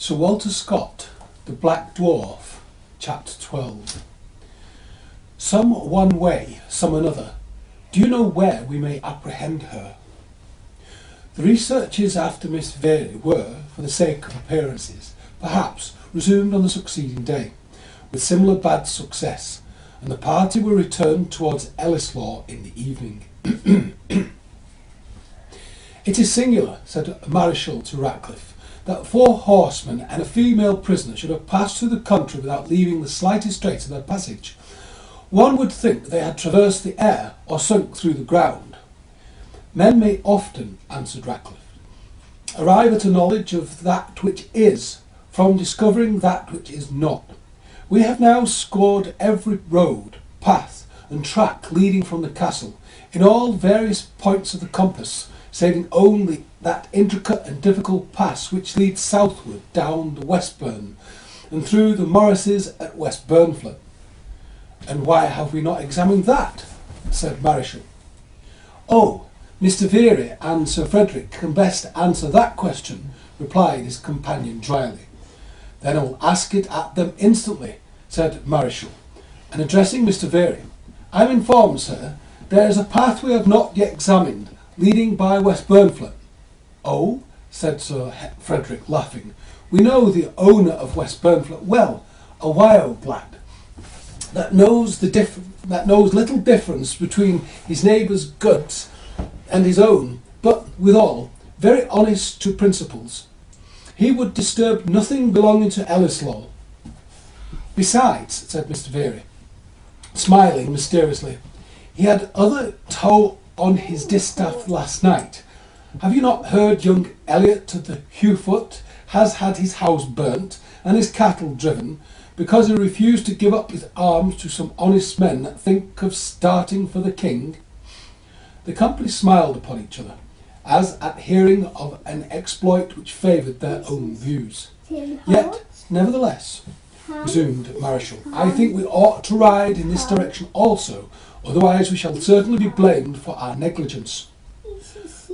Sir Walter Scott, The Black Dwarf, Chapter 12. Some one way, some another. Do you know where we may apprehend her? The researches after Miss Vere were, for the sake of appearances, perhaps resumed on the succeeding day, with similar bad success, and the party were returned towards Ellieslaw in the evening. It is singular, said Marischal to Ratcliffe, that 4 horsemen and a female prisoner should have passed through the country without leaving the slightest trace of their passage. One would think they had traversed the air or sunk through the ground. Men may often, answered Ratcliffe, arrive at a knowledge of that which is, from discovering that which is not. We have now scored every road, path, and track leading from the castle, in all various points of the compass, saving only that intricate and difficult pass which leads southward down the Westburn, and through the morasses at West Burnflat. And why have we not examined that? Said Marischal. Oh, Mr. Vere and Sir Frederick can best answer that question, replied his companion dryly. Then I'll ask it at them instantly, said Marischal, and addressing Mr. Vere, I'm informed, sir, there is a path we have not yet examined, leading by West Burnflat. Oh, said Sir Frederick, laughing, we know the owner of West Burnflat well, a wild lad, that knows little difference between his neighbour's goods and his own, but withal very honest to principles. He would disturb nothing belonging to Ellieslaw. Besides, said Mr. Vere, smiling mysteriously, he had other tow on his distaff last night. Have you not heard young Elliot of the Hewfoot has had his house burnt and his cattle driven because he refused to give up his arms to some honest men that think of starting for the king? The company smiled upon each other, as at hearing of an exploit which favoured their own views. Yet, nevertheless, resumed Marischal, I think we ought to ride in this direction also, otherwise we shall certainly be blamed for our negligence.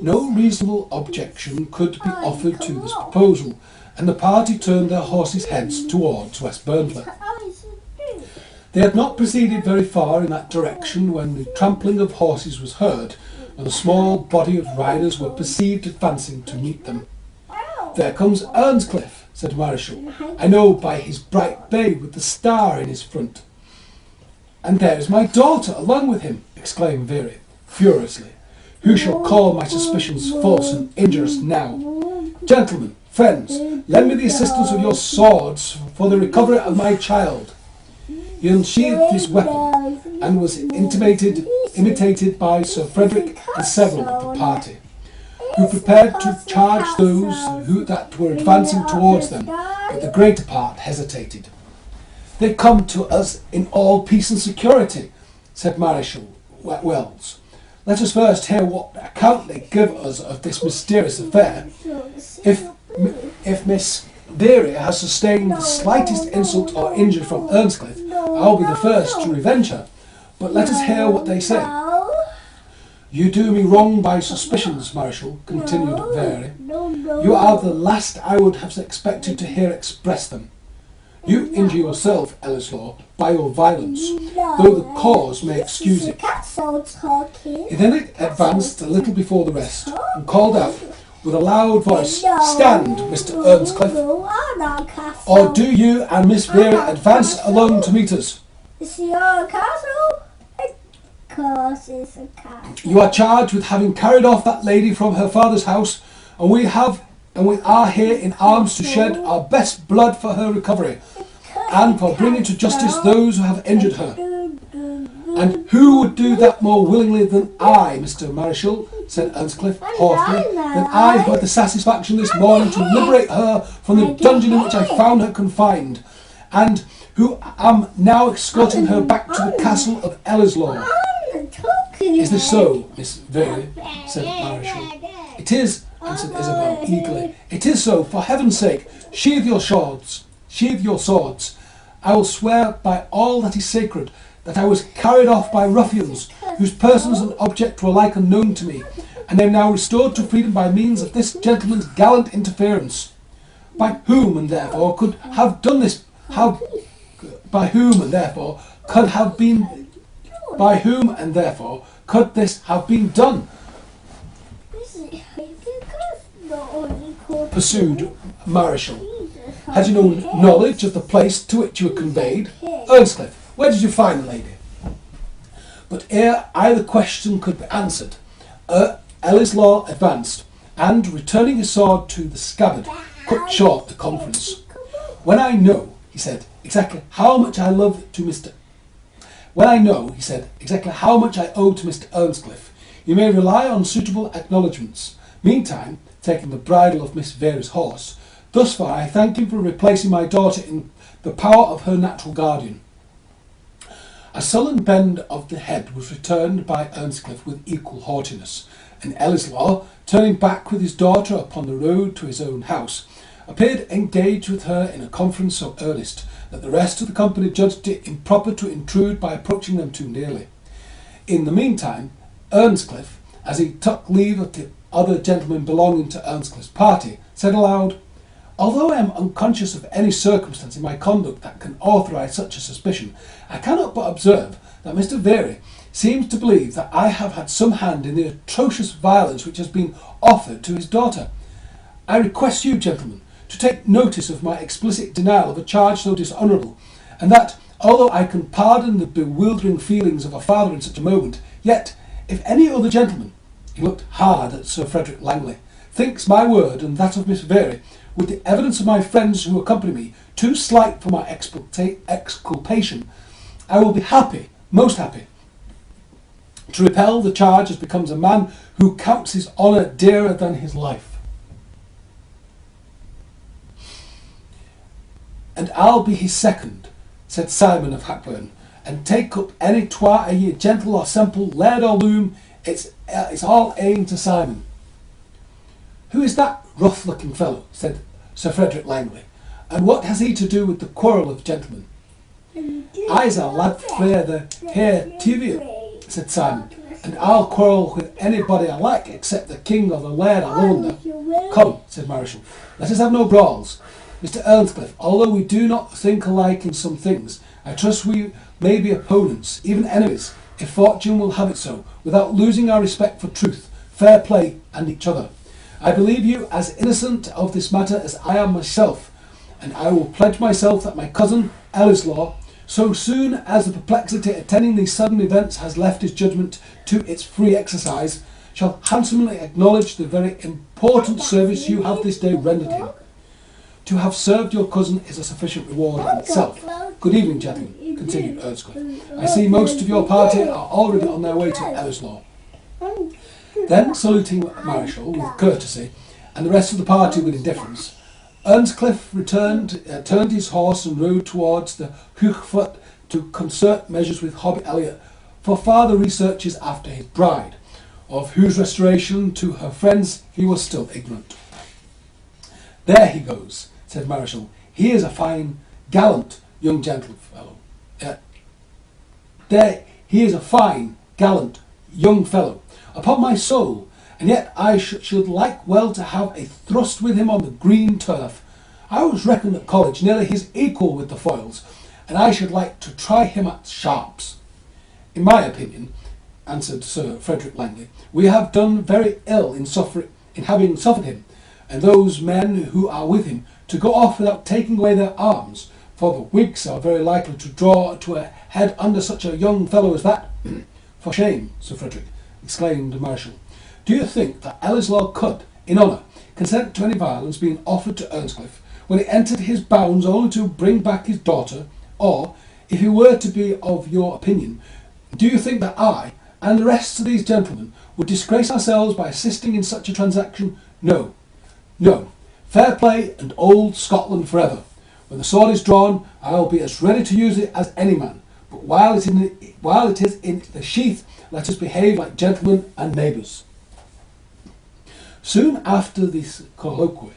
No reasonable objection could be offered to this proposal, and the party turned their horses' heads towards West Burnflat. They had not proceeded very far in that direction when the trampling of horses was heard, and a small body of riders were perceived advancing to meet them. There comes Earnscliff, said Marischal. I know by his bright bay with the star in his front. And there is my daughter along with him, exclaimed Vere, furiously. Who shall call my suspicions false and injurious now? Gentlemen, friends, lend me the assistance of your swords for the recovery of my child. He unsheathed his weapon, and was imitated by Sir Frederick and several of the party, who prepared to charge those that were advancing towards them, but the greater part hesitated. They come to us in all peace and security, said Marischal Wells. Let us first hear what account they give us of this mysterious affair. If Miss Vere has sustained the slightest insult or injury from Earnscliff, I'll be the first to revenge her. But let us hear what they say. You do me wrong by suspicions, Marischal, continued Vere. You are the last I would have expected to hear express them. You injure yourself, Ellieslaw, by your violence, though the cause may excuse it. He then advanced a little before the rest, and called out with a loud voice, Stand, Mr. Earnscliff, or do you and Miss Vere advance alone to meet us? Is your castle? Of course it's a castle. You are charged with having carried off that lady from her father's house, and we are here in arms to shed our best blood for her recovery, and for bringing to justice those who have injured her. And who would do that more willingly than I, Mr. Marischal, said Earnscliff haughtily, than I who had the satisfaction this morning to liberate her from the dungeon in which I found her confined, and who am now escorting her back to the castle of Ellieslaw. Is this so, Miss Vere? Said Marischal. It is, answered Isabel eagerly. It is so. For heaven's sake, sheathe your swords. Sheathe your swords. I will swear by all that is sacred that I was carried off by ruffians whose persons and object were alike unknown to me, and am now restored to freedom by means of this gentleman's gallant interference. by whom and therefore could have done this? By whom and therefore could have been? By whom and therefore could this have been done? Pursued Marischal. Had you no knowledge of the place to which you were conveyed? Earnscliff, where did you find the lady? But ere either question could be answered, Ellieslaw advanced, and, returning his sword to the scabbard, cut short the conference. When I know, he said, exactly how much I owe to Mr. Earnscliff, you may rely on suitable acknowledgments. Meantime, taking the bridle of Miss Vera's horse, thus far I thank him for replacing my daughter in the power of her natural guardian. A sullen bend of the head was returned by Earnscliff with equal haughtiness, and Ellieslaw, turning back with his daughter upon the road to his own house, appeared engaged with her in a conference so earnest that the rest of the company judged it improper to intrude by approaching them too nearly. In the meantime, Earnscliff, as he took leave of the other gentlemen belonging to Earnscliff's party, said aloud, "Although I am unconscious of any circumstance in my conduct that can authorise such a suspicion, I cannot but observe that Mr. Very seems to believe that I have had some hand in the atrocious violence which has been offered to his daughter. I request you, gentlemen, to take notice of my explicit denial of a charge so dishonourable, and that, although I can pardon the bewildering feelings of a father in such a moment, yet, if any other gentleman," he looked hard at Sir Frederick Langley, "thinks my word and that of Miss Very, with the evidence of my friends who accompany me, too slight for my exculpation, I will be happy, most happy, to repel the charge as becomes a man who counts his honour dearer than his life. And I'll be his second," said Simon of Hackburn, "and take up any twa a ye, gentle or simple, laird or loom, it's all aimed to Simon." "Who is that rough-looking fellow?" said Sir Frederick Langley, "and what has he to do with the quarrel of gentlemen?" "I's a lad frae the hair Tiviot," said Simon, "and I'll quarrel with anybody I like except the king or the laird alone." "Come," said Marischal, "let us have no brawls. Mr. Earnscliff, although we do not think alike in some things, I trust we may be opponents, even enemies, if fortune will have it so, without losing our respect for truth, fair play, and each other. I believe you as innocent of this matter as I am myself, and I will pledge myself that my cousin, Ellieslaw, so soon as the perplexity attending these sudden events has left his judgment to its free exercise, shall handsomely acknowledge the very important service you have this day rendered him. To have served your cousin is a sufficient reward in itself. Good evening, gentlemen," continued Earnscliff. "I see most of your party are already on their way to Ellieslaw." Then, saluting Marischal with courtesy, and the rest of the party with indifference, Earnscliff turned his horse and rode towards the Hoogfoot to concert measures with Hobbie Elliot for farther researches after his bride, of whose restoration to her friends he was still ignorant. "There he goes," said Marischal. "He is a fine, gallant young fellow. Upon my soul, and yet I should like well to have a thrust with him on the green turf. I was reckoned at college nearly his equal with the foils, and I should like to try him at sharps." "In my opinion," answered Sir Frederick Langley, "we have done very ill in having suffered him, and those men who are with him, to go off without taking away their arms, for the Whigs are very likely to draw to a head under such a young fellow as that." "For shame, Sir Frederick," exclaimed Marischal. "Do you think that Ellieslaw could, in honour, consent to any violence being offered to Earnscliff, when he entered his bounds only to bring back his daughter? Or, if he were to be of your opinion, do you think that I, and the rest of these gentlemen, would disgrace ourselves by assisting in such a transaction? No. No. Fair play and old Scotland forever. When the sword is drawn, I will be as ready to use it as any man. But while it is in the sheath, let us behave like gentlemen and neighbours." Soon after this colloquy,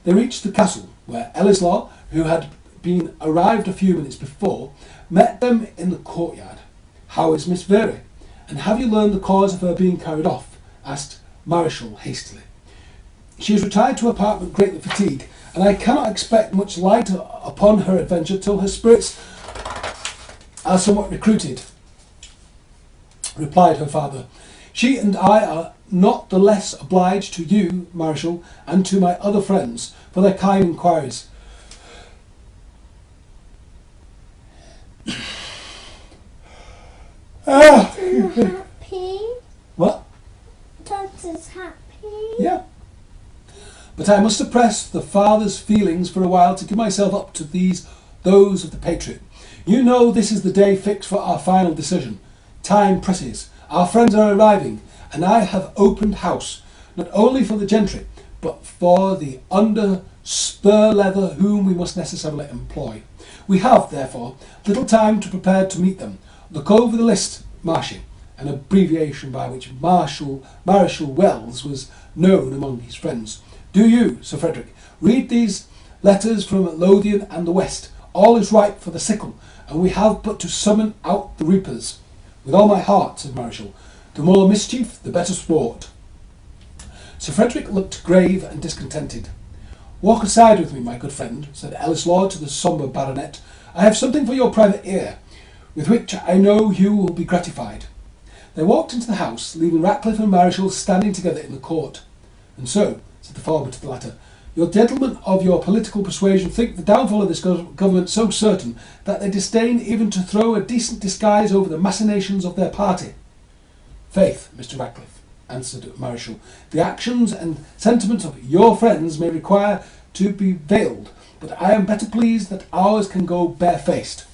they reached the castle, where Ellieslaw, who had been arrived a few minutes before, met them in the courtyard. "How is Miss Very? And have you learned the cause of her being carried off?" asked Marischal hastily. She has retired to her apartment greatly fatigued, and I cannot expect much light upon her adventure till her spirits are somewhat recruited, replied her father. She and I are not the less obliged to you, Marshal, and to my other friends for their kind inquiries. Happy? What? Dad is happy? Yeah. But I must suppress the father's feelings for a while to give myself up to those of the patriot. You know this is the day fixed for our final decision. Time presses. Our friends are arriving, and I have opened house, not only for the gentry, but for the under spur leather whom we must necessarily employ. We have, therefore, little time to prepare to meet them. Look over the list, Marshy, an abbreviation by which Mareschal Wells was known among his friends. Do you, Sir Frederick, read these letters from Lothian and the West. All is ripe for the sickle, and we have but to summon out the reapers. With all my heart, said Mareschal. The more mischief, the better sport. Sir Frederick looked grave and discontented. Walk aside with me, my good friend, said Ellieslaw to the sombre baronet. I have something for your private ear, with which I know you will be gratified. They walked into the house, leaving Ratcliffe and Mareschal standing together in the court. And so, said the former to the latter, your gentlemen of your political persuasion think the downfall of this government so certain that they disdain even to throw a decent disguise over the machinations of their party. Faith, Mr. Ratcliffe, answered Mareschal, the actions and sentiments of your friends may require to be veiled, but I am better pleased that ours can go barefaced.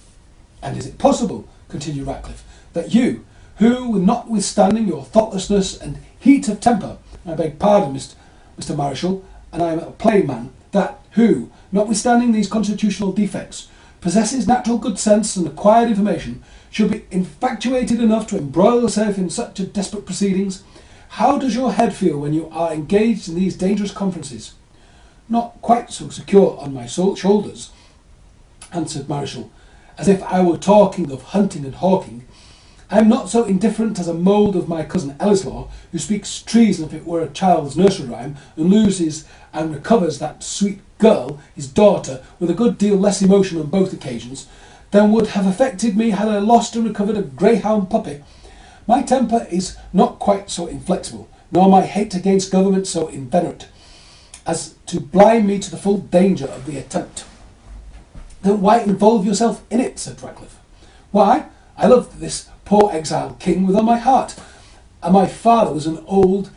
And is it possible, continued Ratcliffe, that you, who, notwithstanding your thoughtlessness and heat of temper, I beg pardon, Mr. Mareschal, and I am a plain man, that who, notwithstanding these constitutional defects, possesses natural good sense and acquired information, should be infatuated enough to embroil yourself in such a desperate proceedings? How does your head feel when you are engaged in these dangerous conferences? Not quite so secure on my shoulders, answered Mareschal, as if I were talking of hunting and hawking. I am not so indifferent as a mould of my cousin Ellieslaw, who speaks treason if it were a child's nursery rhyme, and loses and recovers that sweet girl, his daughter, with a good deal less emotion on both occasions, than would have affected me had I lost and recovered a greyhound puppy. My temper is not quite so inflexible, nor my hate against government so inveterate, as to blind me to the full danger of the attempt. Then why involve yourself in it, said Ratcliffe. Why, I love this poor exiled king with all my heart, and my father was an old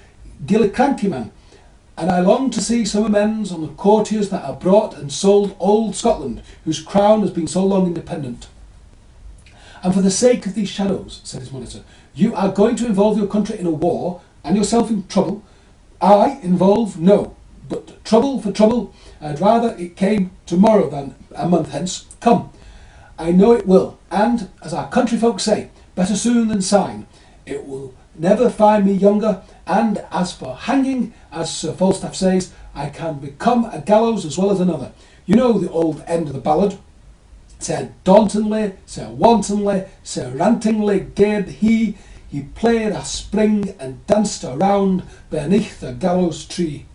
Gillicranky man, and I long to see some amends on the courtiers that have brought and sold old Scotland, whose crown has been so long independent. And for the sake of these shadows, said his monitor, you are going to involve your country in a war, and yourself in trouble. I involve, no, but trouble for trouble, I'd rather it came tomorrow than a month hence. Come, I know it will, and, as our country folk say, better soon than sign. It will never find me younger, and as for hanging, as Sir Falstaff says, I can become a gallows as well as another. You know the old end of the ballad. Sir dauntonly, Sir wantonly, Sir rantingly gaed he played a spring and danced around beneath the gallows tree.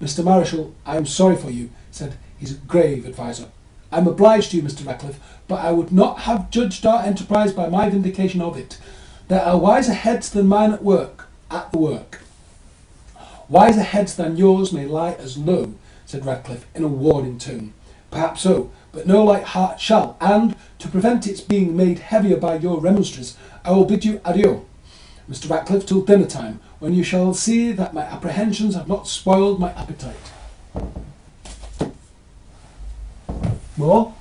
Mr. Mareschal, I am sorry for you, said his grave adviser. I am obliged to you, Mr. Ratcliffe, but I would not have judged our enterprise by my vindication of it. There are wiser heads than mine at the work. Wiser heads than yours may lie as low, said Ratcliffe in a warning tone. Perhaps so, but no light heart shall, and, to prevent its being made heavier by your remonstrance, I will bid you adieu, Mr. Ratcliffe, till dinner time, when you shall see that my apprehensions have not spoiled my appetite. More?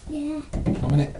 Yeah. A minute.